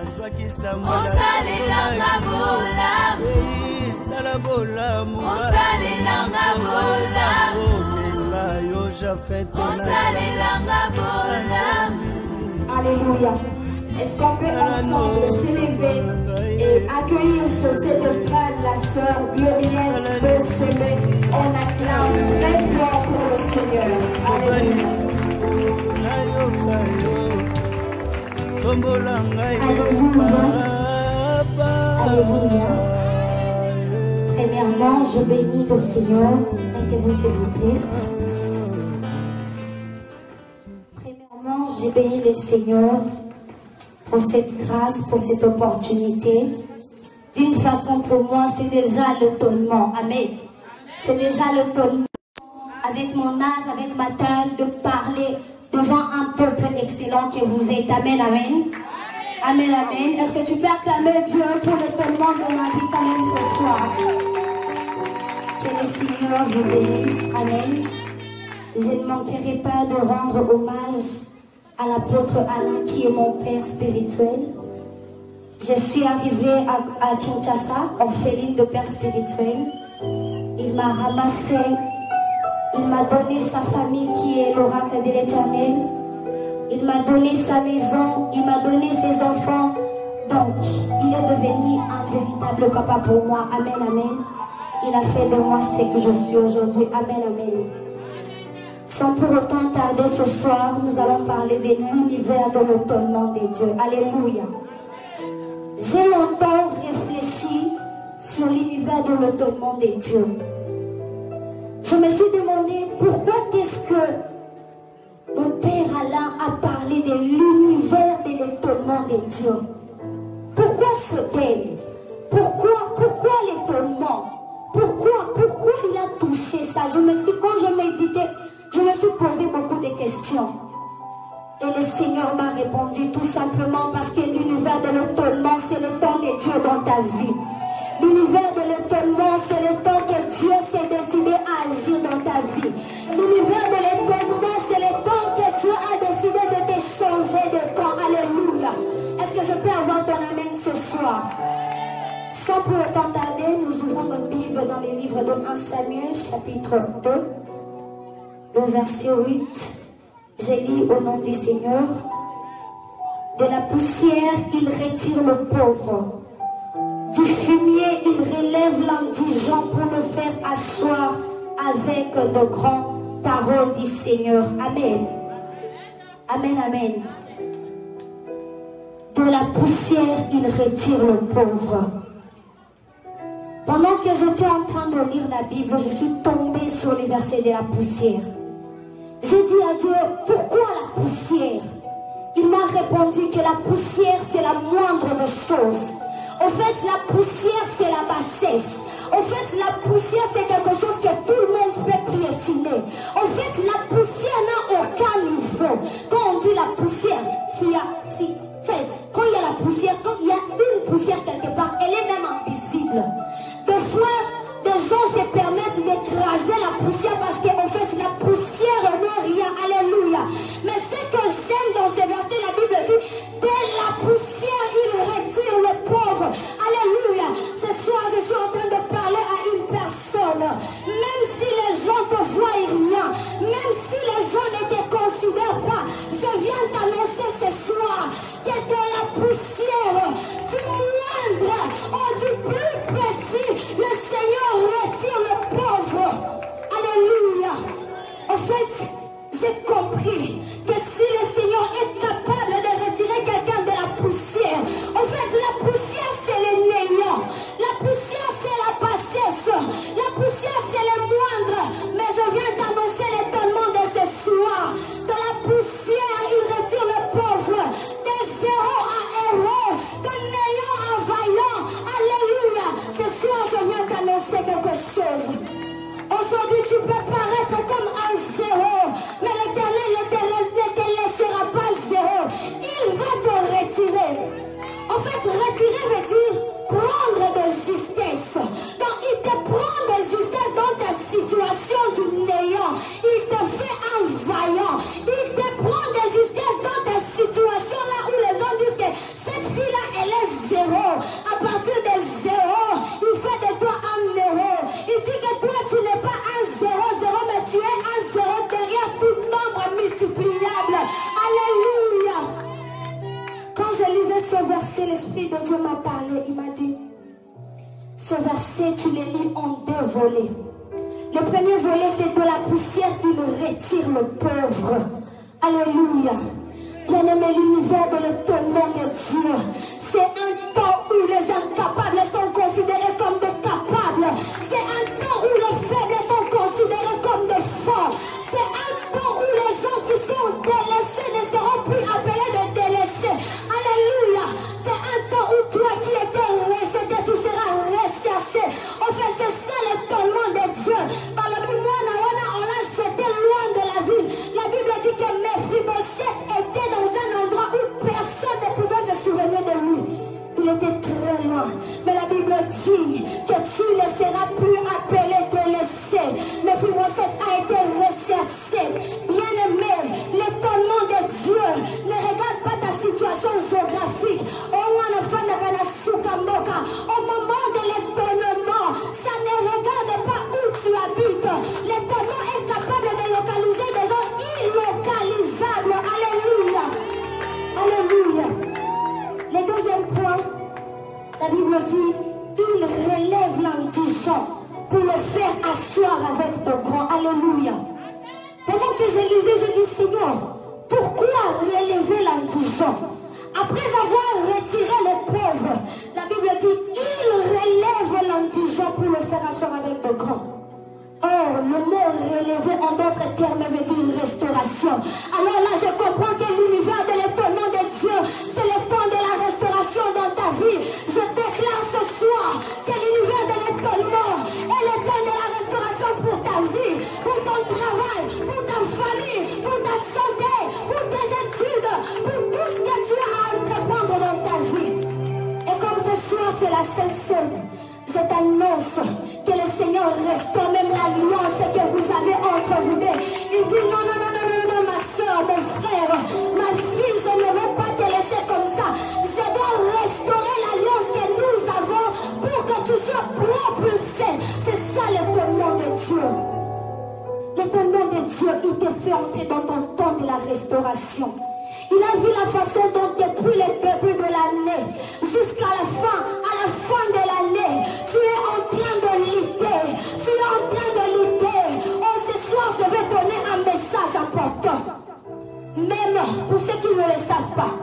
osalelanga bolamu osalelanga bolamu osalelanga bolamu. Alléluia. Est-ce qu'on peut ensemble s'élever et accueillir sur cette estrade la sœur Glorienne Bossemé? On acclame très fort pour le Seigneur. Alléluia. Alléluia. Premièrement, je bénis le Seigneur. Mettez-vous s'il vous plaît. Premièrement, je bénis le Seigneur pour cette grâce, pour cette opportunité. D'une façon, pour moi, c'est déjà l'étonnement. Amen. C'est déjà l'étonnement, avec mon âge, avec ma taille, de parler devant un peuple excellent que vous êtes. Amen, amen. Amen, amen. Est-ce que tu peux acclamer Dieu pour l'étonnement de ma vie quand même ce soir? Que le Seigneur vous bénisse. Amen. Je ne manquerai pas de rendre hommage à l'apôtre Alain qui est mon père spirituel. Je suis arrivée à Kinshasa, orpheline de père spirituel. Il m'a ramassé, il m'a donné sa famille qui est l'oracle de l'Éternel. Il m'a donné sa maison, il m'a donné ses enfants. Donc, il est devenu un véritable papa pour moi. Amen, amen. Il a fait de moi ce que je suis aujourd'hui. Amen, amen. Sans pour autant tarder ce soir, nous allons parler de l'univers de l'étonnement de Dieu. Alléluia. J'ai longtemps réfléchi sur l'univers de l'étonnement de Dieu. Je me suis demandé pourquoi est-ce que mon père Alain a parlé de l'univers de l'étonnement de Dieu. Pourquoi ce thème? Pourquoi l'étonnement? Pourquoi il a touché ça? Quand je méditais, je me suis posé beaucoup de questions. Et le Seigneur m'a répondu tout simplement parce que l'univers de l'étonnement, c'est le temps de Dieu dans ta vie. L'univers de l'étonnement, c'est le temps que Dieu s'est décidé à agir dans ta vie. L'univers de l'étonnement, c'est le temps que Dieu a décidé de te changer de temps. Alléluia. Est-ce que je peux avoir ton amen ce soir? Sans pour autant tarder, nous ouvrons notre Bible dans les livres de 1 Samuel, chapitre 2, le verset 8. Je lis au nom du Seigneur. De la poussière, il retire le pauvre. Du fumier, il relève l'indigent pour le faire asseoir avec de grandes paroles du Seigneur. Amen. Amen, amen. De la poussière, il retire le pauvre. Pendant que j'étais en train de lire la Bible, je suis tombée sur les versets de la poussière. J'ai dit à Dieu, pourquoi la poussière? Il m'a répondu que la poussière, c'est la moindre des choses. En fait, la poussière, c'est la bassesse. En fait, la poussière, c'est quelque chose que tout le monde peut piétiner. En fait, la poussière n'a aucun niveau. Quand on dit la poussière, quand il y a la poussière, quand il y a une poussière quelque part, elle est même invisible. Des fois, des gens se permettent d'écraser la poussière parce qu'en fait, la poussière n'est rien. Alléluia. Mais ce que j'aime dans ces versets, la Bible dit, dès la poussière, il retire le pauvre. Alléluia. Ce soir, je suis en train de parler à une personne. Même si les gens ne voient rien, même si les gens ne te considèrent pas, je viens t'annoncer ce soir que de la poussière, du moindre ou du plus petit, le Seigneur retire le pauvre. Alléluia. En fait, j'ai compris que si le Seigneur est capable de retirer quelqu'un de la poussière, en fait, la poussière, c'est le néant. La poussière, c'est la bassesse. La poussière, c'est le moindre. Mais je viens t'annoncer l'étonnement de ce soir. De la poussière, il retire le pauvre. De zéro à héros. De néant à vaillant. Alléluia. Ce soir, je viens t'annoncer quelque chose. Aujourd'hui, tu peux paraître comme un zéro. Mais l'Éternel ne te laissera pas zéro. Il va te retirer. En fait, retirer veut dire prendre de justesse. Donc, il te prend de justesse dans ta situation du néant. Il te fait un vaillant. Il te prend de justesse dans ta situation là où les gens disent que cette fille-là quand je lisais ce verset, l'Esprit de Dieu m'a parlé. Il m'a dit, ce verset, tu les lis en 2 volets. Le premier volet, c'est de la poussière, il retire le pauvre. Alléluia. Bien-aimé, l'univers de l'étonnement de Dieu, c'est un temps où les incapables sont considérés comme des capables. C'est un temps où les faibles sont considérés comme des forts. C'est un temps où les gens qui sont délaissés ne seront plus appelés des délaissés. Alléluia. C'est un temps où toi qui étais rejeté, tu seras recherché. En fait, c'est ça l'étonnement de Dieu. Dans le monde, on l'a jeté loin de la ville. La Bible dit que Mephibosheth était dans un endroit où personne ne pouvait se souvenir de lui. Il était très loin. Mais la Bible dit que tu ne seras plus appelé délaissé. Mephibosheth a été recherché. Bien-aimé, l'étonnement de Dieu ne regarde pas ta situation géographique. Au moment de l'étonnement, ça ne regarde pas où tu habites. L'étonnement est capable de localiser des gens illocalisables. Alléluia. Alléluia. Le deuxième point, la Bible dit, il relève l'indigent pour le faire asseoir avec de grands. Alléluia. Pendant que je lisais, je dis, Seigneur, pourquoi relever l'indigent? Après avoir retiré le pauvre, la Bible dit, il relève l'indigent pour le faire asseoir avec de grands. Or, le mot relever en d'autres termes veut dire restauration. Alors là, je comprends que l'univers de l'étonnement de Dieu, c'est le temps de la restauration dans ta vie. Je déclare ce soir que l'univers de l'étonnement est le temps de la restauration pour ta vie, pour ton travail, pour ta famille, pour ta santé, pour tes études, pour tout ce que tu as à entreprendre dans ta vie. Et comme ce soir, c'est la Sainte Seine, je t'annonce que le Seigneur restaure même l'alliance que vous avez entre vous deux. Il dit non, non, non, non, non, non, ma soeur, mon frère, ma fille, je ne veux pas te laisser comme ça. Je dois restaurer l'alliance que nous avons pour que tu sois propulsé. C'est ça l'étonnement de Dieu. L'étonnement de Dieu, il te fait entrer dans ton temps de la restauration. Il a vu la façon dont depuis le début de l'année jusqu'à la fin de l'année, tu es en train de lutter. Tu es en train de lutter. Oh, ce soir, je vais donner un message important. Même pour ceux qui ne le savent pas,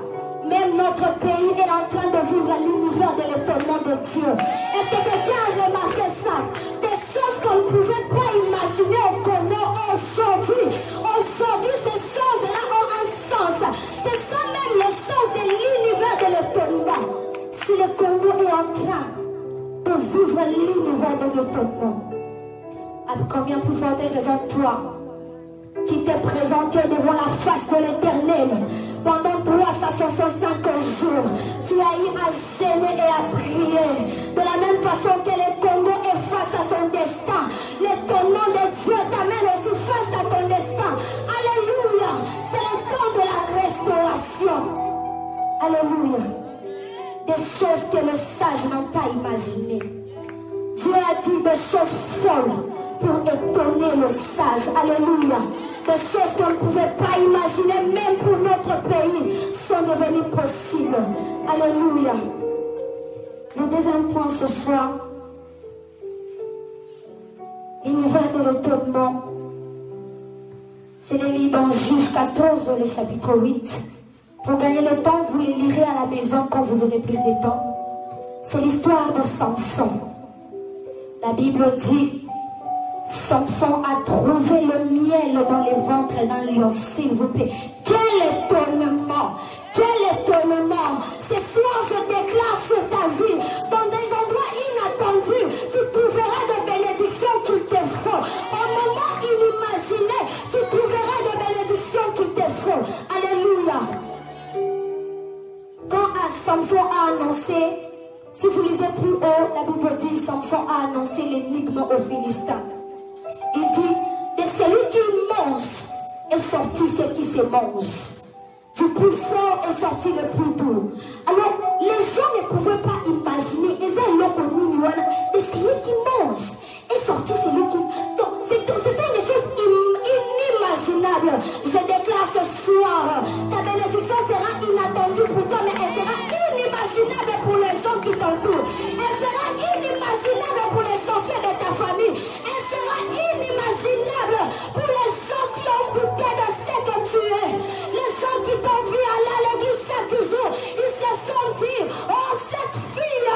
même notre pays est en train de vivre l'univers de l'étonnement de Dieu. Est-ce que quelqu'un a remarqué ça? Des choses qu'on ne pouvait pas imaginer au Congo aujourd'hui. Aujourd'hui, ces choses-là ont un sens. C'est ça même le sens de l'univers de l'étonnement. Si le Congo est en train de vivre l'univers de l'étonnement, avec combien plus forte raison toi qui t'es présenté devant la face de l'Éternel pendant 365 jours, tu as eu à gêner et à prier. De la même façon que le Congo est face à son destin, l'étonnement de Dieu t'amène aussi face à ton destin. Alléluia. C'est le temps de la restauration. Alléluia. Des choses que les sages n'ont pas imaginées. Dieu a dit des choses folles pour étonner les sages. Alléluia. Des choses qu'on ne pouvait pas imaginer, même pour notre pays, sont devenues possibles. Alléluia. Le deuxième point ce soir, l'univers de l'étonnement. Je les lis dans Juge 14, le chapitre 8. Pour gagner le temps, vous les lirez à la maison quand vous aurez plus de temps. C'est l'histoire de Samson. La Bible dit, Samson a trouvé le miel dans les ventres d'un lion, s'il vous plaît. Quel étonnement! Quel étonnement! Ce soir, je déclare sur ta vie, dans des endroits inattendus, tu trouveras des bénédictions qu'il te faut. Au moment inimaginé, tu trouveras des bénédictions qu'il te faut. Alléluia! Quand Samson a annoncé, si vous lisez plus haut, la Bible dit, Samson a annoncé l'énigme aux Philistins. Il dit, de celui qui mange est sorti ce qui se mange. Du plus fort est sorti le plus doux. Alors, les gens ne pouvaient pas imaginer, de celui qui mange est sorti celui qui... Donc, ce sont des choses inimaginables. Je déclare ce soir, ta bénédiction sera inattendue pour toi, mais elle sera alentours. Elle sera inimaginable pour les sorciers de ta famille. Elle sera inimaginable pour les gens qui ont goûté de ce que tu es. Les gens qui t'ont vu aller à l'église chaque jour, ils se sont dit, oh cette fille,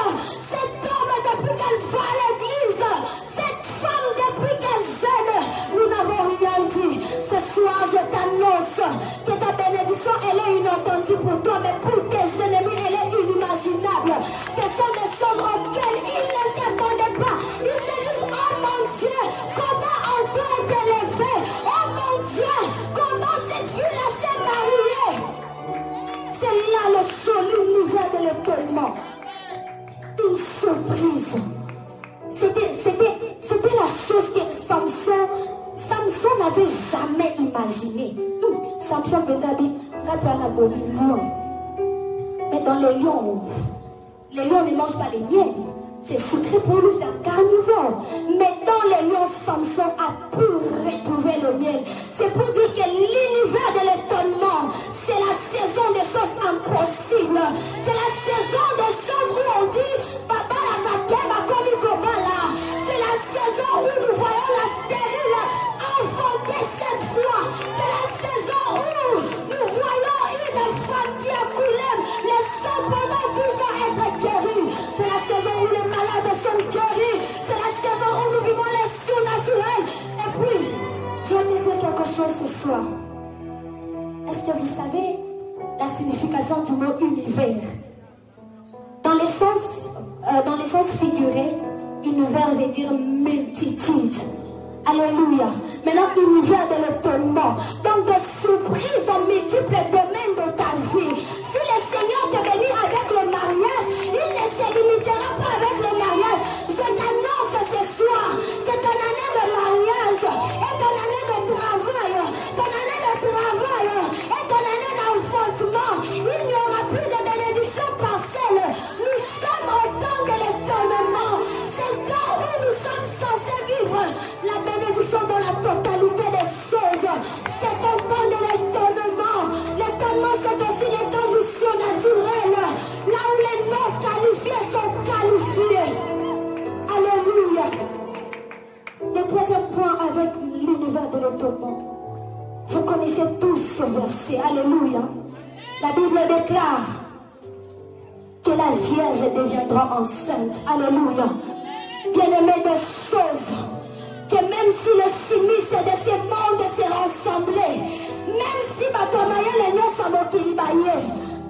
cet homme depuis qu'elle va à l'église, cette femme depuis qu'elle est jeune, nous n'avons rien dit. Ce soir je t'annonce que ta bénédiction elle est inentendue pour toi, mais pour tes ennemis elle est inimaginable. Ce sont des choses auxquelles ils ne s'attendaient pas. Ils se disent, oh mon Dieu, comment on peut être élevé? Oh mon Dieu, comment cette fille-là s'est mariée? C'est là le joli niveau de l'étonnement. Une surprise. C'était la chose que Samson n'avait jamais imaginé. Samson était dit, mais dans les lions ne mangent pas les miels. C'est sucré pour lui, c'est un carnivore. Mais dans les lions, Samson a pu retrouver le miel. C'est pour dire que l'univers de l'étonnement, c'est la saison des choses impossibles. C'est la saison des choses où on dit, Baba la kateba comme Kobala. C'est la saison où nous voyons la stérile enfanter cette fois. C'est la saison où nous voyons une femme qui a coulé le sang pendant 12 ans être guérie. C'est la saison où les malades sont guéris. C'est la saison où nous vivons les surnaturels. Et puis, je vais te dire quelque chose ce soir. Est-ce que vous savez la signification du mot univers? Dans les sens figuré, univers veut dire multitude. Alléluia. Maintenant, univers de l'étonnement. Donc, de surprises dans multiples domaines de ta vie. Si le Seigneur te bénit avec le mariage, il ne se limitera pas avec le mariage. Je t'annonce ce soir que ton année de mariage et ton année de travail, et ton année d'enfantement, il n'y aura plus de bénédiction partielle. Nous sommes au temps de l'étonnement. C'est quand où nous sommes censés vivre la bénédiction dans la totalité des choses. C'est au temps de l'étonnement. L'étonnement, c'est aussi le temps du surnaturel. Là où les non qualifiés sont qualifiés. Alléluia. Le troisième point avec l'univers de l'étonnement. Vous connaissez tous ce verset. Alléluia. La Bible déclare que la Vierge deviendra enceinte. Alléluia. Bien-aimé, des choses que même si les chimistes de ce monde se rassemblent, même si les gens sont moqués,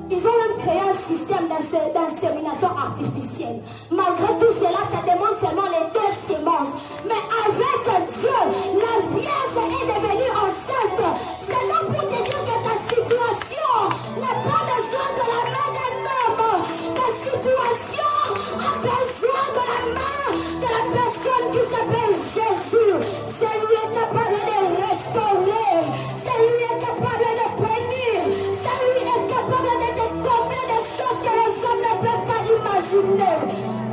ils ont même créé un système d'insémination artificielle. Malgré tout cela, ça demande seulement les 2 semences. Mais avec Dieu, la Vierge est devenue enceinte. C'est non pour te dire que ta situation n'a pas besoin de la main d'un homme. Ta situation a besoin de la main de la personne qui s'appelle Jésus. C'est lui qui est capable de restaurer. C'est lui qui est capable de bénir. C'est lui qui est capable de te combler des choses que les hommes ne peuvent pas imaginer.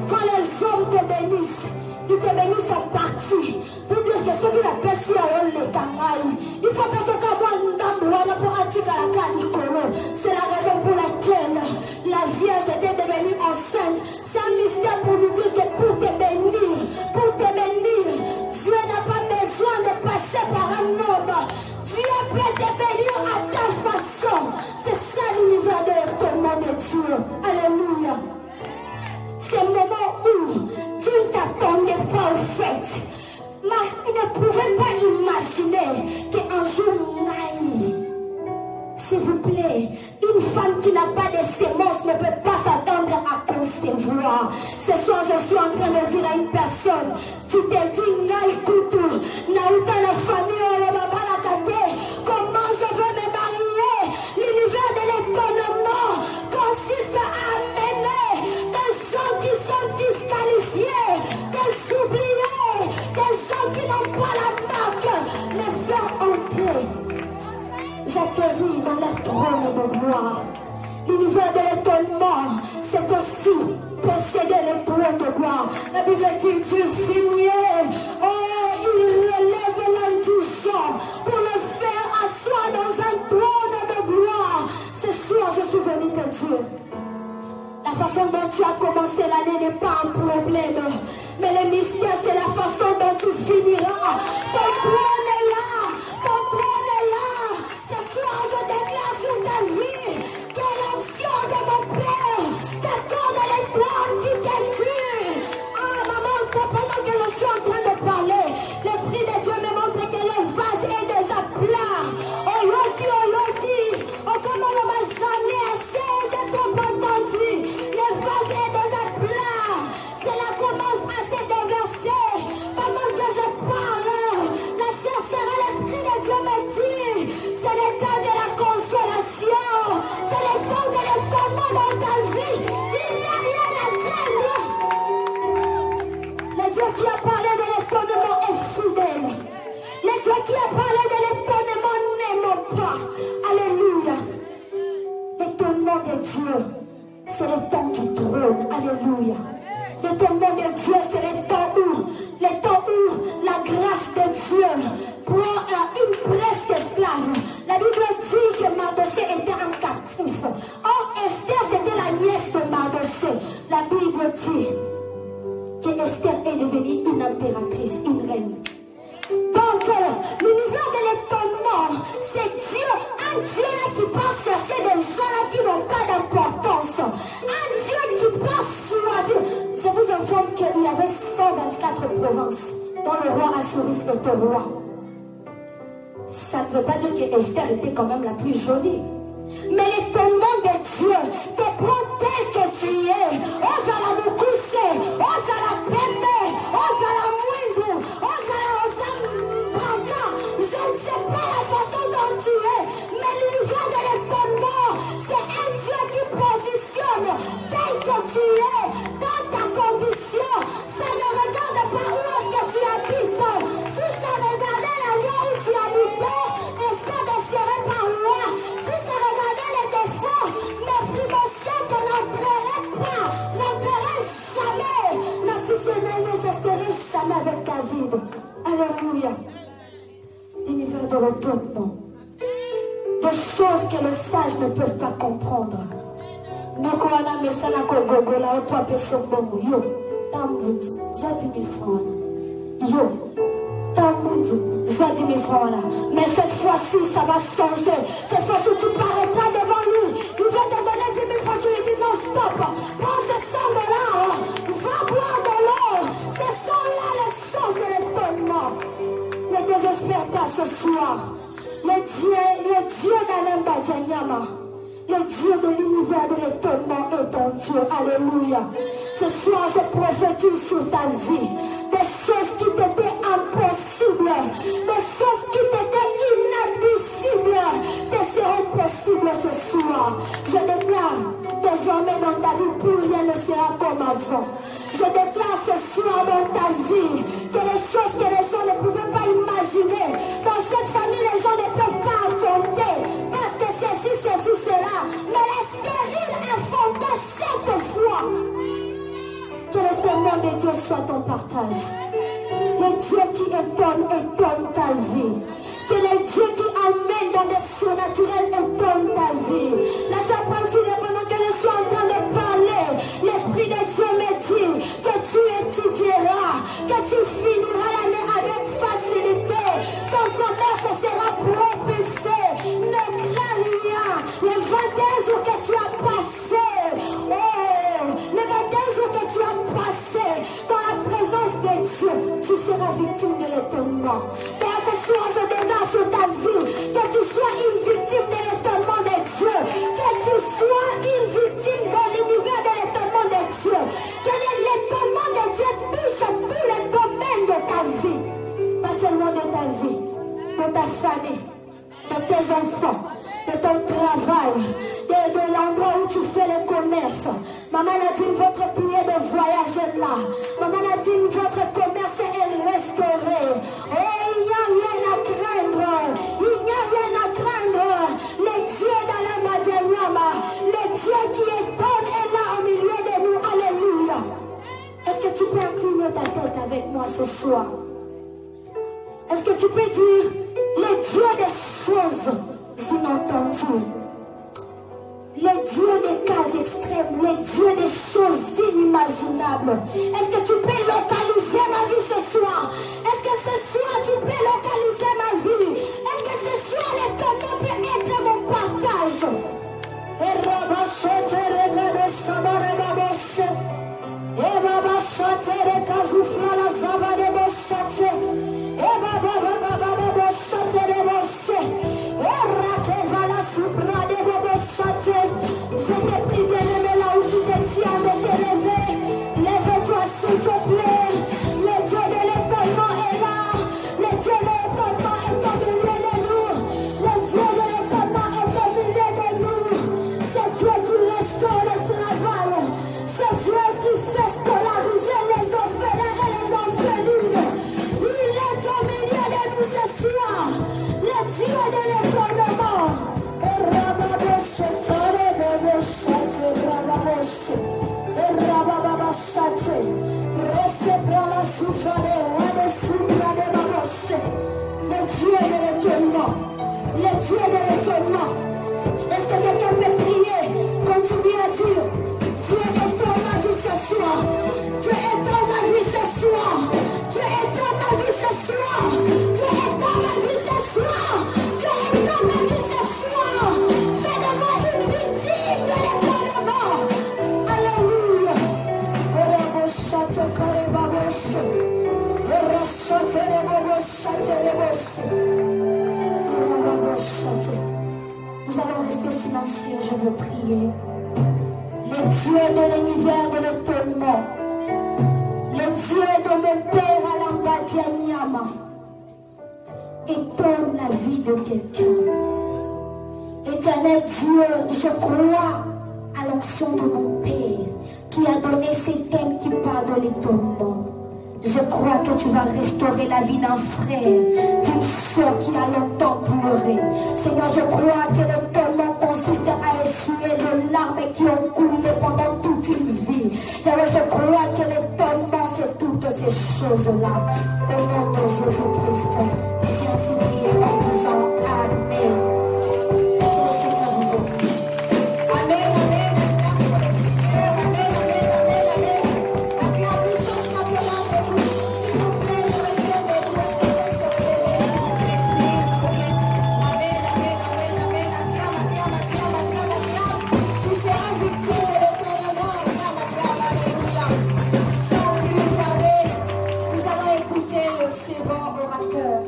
Quand les hommes te bénissent, ils te bénissent en partie. Pour dire que ceux qui n'ont pas si les kangaï, il faut que ce soit moi pour attirer la canicolo. C'est la raison pour laquelle la Vierge était devenue enceinte. C'est un mystère pour nous dire que pour te bénir, Dieu n'a pas besoin de passer par un homme. Dieu peut te bénir à ta façon. C'est ça l'univers de l'étonnement de Dieu. Alléluia. C'est le moment où tu ne t'attendais pas au fait. Il ne pouvait pas imaginer qu'un jour naïf. S'il vous plaît, une femme qui n'a pas de sémence ne peut pas s'attendre à concevoir. Ce soir, je suis en train de dire à une personne, tu te dis, écoute, Naouta la famille, le baba la kate, comment je veux me marier? L'univers de l'étonnement consiste à amener des gens qui sont disqualifiés, des oubliés, des gens qui n'ont pas la marque, les faire entrer. J'atterris dans le trône de gloire. L'univers de l'étonnement, c'est aussi posséder le trône de gloire. La Bible dit, Dieu finit. Oh, il relève l'indigent pour le faire asseoir dans un trône de gloire. Ce soir, je suis venu de Dieu. La façon dont tu as commencé l'année n'est pas un problème. Mais le mystère, c'est la façon dont tu finiras. Ton trône est là. Ton trône est là. Ce soir, je déclare sur ta vie que l'action de mon Père t'accorde l'étoile qui t'attire. Ah, maman, pendant que je suis en train de parler, l'Esprit de Dieu me montre que le vase est déjà plat. Oh, Yoki, oh, comment on m'a jamais assez, j'ai trop entendu. Le vase est déjà plat. Cela commence à se déverser. Pendant que je parle, la sœur Sarah, l'Esprit de Dieu me dit, c'est le temps de la consolation. C'est le temps de l'étonnement dans ta vie. Il n'y a rien à craindre. Le Dieu qui a parlé de l'étonnement est fidèle. Le Dieu qui a parlé de l'étonnement n'aime pas. Alléluia. L'étonnement de Dieu, c'est le temps du trône. Alléluia. L'étonnement de Dieu, c'est le temps où la grâce de Dieu prend une presque esclave. La Bible dit que Mardochée était un captif. Or, Esther, c'était la nièce de Mardochée. La Bible dit que Esther est devenue une impératrice, une reine. Donc, l'univers de l'étonnement, c'est Dieu, un Dieu là qui passe chercher des gens là qui n'ont pas d'importance. Un Dieu qui passe choisir. Je vous informe qu'il y avait 124 provinces dont le roi Assuris était roi. Ça ne veut pas dire que Esther était quand même la plus jolie. Mais l'étonnement de Dieu te prend tel que tu es. Osala Mukuse, Osala Pembe, Osala Mwindu, Osala Osambranga. Je ne sais pas la façon dont tu es, mais l'univers de l'étonnement, c'est un Dieu qui positionne tel que tu es, dans ta condition. Ça ne regarde pas où est-ce que tu habites. Si ça regardait l'endroit où tu habitais, Esther ne serait pas roi. Si ça regardait les défauts, Mephibosheth n'entrerait pas, n'entrerait jamais. Mais si ce n'est nécessaire, jamais avec David. Alléluia. L'univers de l'étonnement. Des choses que les sages ne peuvent pas comprendre. Nakoana mesana kogogola otwa pesombomo. Yo, tambutu, j'ai 10 000 francs. Yo, tambutu, j'ai 10 000 francs. Mais cette fois-ci, ça va changer. Cette fois-ci, tu paraîtras devant lui. Il va te donner 10 000 francs. Tu lui dis non, stop. Prends ces 100 $. Va boire de l'eau. Ce sont là les choses de l'étonnement. Ne désespère pas ce soir. Le Dieu d'Alemba Dianyama, le Dieu de l'univers de l'étonnement est ton Dieu. Alléluia. Ce soir, je prophétise sur ta vie des choses qui t'étaient impossibles, des choses qui t'étaient inadmissibles, te seront possibles ce soir. Je déclare désormais dans ta vie, plus rien ne sera comme avant. Je déclare ce soir dans ta vie que les choses que les gens ne pouvaient pas imaginer, dans cette famille, les gens ne peuvent pas affronter, parce que ceci, cela. Mais les stériles affrontaient cette fois. Que l'étonnement de Dieu soit ton partage. Le Dieu qui étonne ta vie. Que le Dieu qui amène dans des surnaturels étonne ta vie. La sœur Francine, pendant que je suis en train de parler, l'Esprit de Dieu me dit que tu étudieras, que tu finiras l'année avec facilité. Ton commerce sera propulsé. Ne crains rien. Les 21 jours que tu as passés, les 21 jours que tu as passés dans la présence de Dieu, tu seras victime de l'étonnement. Et à ce soir, je déclare sur ta vie que tu sois une victime de l'étonnement de Dieu, que tu sois une victime de l'univers de l'étonnement de Dieu, que l'étonnement de Dieu touche tous les domaines de ta vie, pas seulement de ta vie, de ta famille, de tes enfants, de ton travail, de l'endroit où tu fais le commerce. Maman Nadine, votre billet de voyage est là. Maman Nadine, votre commerce est restauré. Oh, il n'y a rien à craindre. Il n'y a rien à craindre. Le Dieu d'Alema Dianyama, le Dieu qui étonne est là au milieu de nous. Alléluia. Est-ce que tu peux incliner ta tête avec moi ce soir? Est-ce que tu peux dire le Dieu des choses inentendues, le Dieu des cas extrêmes, le Dieu des table. Est-ce que tu peux localiser ma vie ce soir? Est-ce que ce soir tu peux localiser ma vie? Est-ce que ce soir l'étonnement peut être mon partage? Et Rabachate regade sabare baboshe. Et Rabachate rekazufla la zabare boshate. Et Baba boshate reboshe. Et Rakeva la supra de boshate. Je te prie de lever là où tu te tiens de te lever. Lève-toi s'il te plaît. Le Dieu de l'étonnement est là. Le Dieu de l'étonnement est au milieu de nous. Le Dieu de l'étonnement est au milieu de nous. C'est Dieu qui restaure le travail. C'est Dieu qui fait scolariser les orphelins et les orphelines. Il est au milieu de nous ce soir. Le Dieu de l'étonnement. Le Dieu de l'étonnement. Le Dieu de l'étonnement. Est-ce que quelqu'un peut prier? Continue à dire: Dieu étonne ma vie ce soir. Dieu étonne ma vie ce soir. Dieu étonne ma vie ce soir. Dieu étonne ma vie ce soir. Dieu étonne ma vie ce soir. Fais de moi une victime de l'étonnement. Alléluia. Nous allons rester silencieux, je veux prier. Le Dieu de l'univers de l'étonnement, le Dieu de mon père Alambadia Nyama, étonne la vie de quelqu'un. Éternel Dieu, je crois à l'onction de mon Père qui a donné ces thèmes qui parlent de l'étonnement. Je crois que tu vas restaurer la vie d'un frère, d'une soeur qui a longtemps pleuré. Seigneur, je crois que l'étonnement consiste à essuyer les larmes qui ont coulé pendant toute une vie. Seigneur, je crois que l'étonnement, c'est toutes ces choses-là. Au nom de Jésus-Christ, j'ai ainsi prié en disant Amen. Second orateur.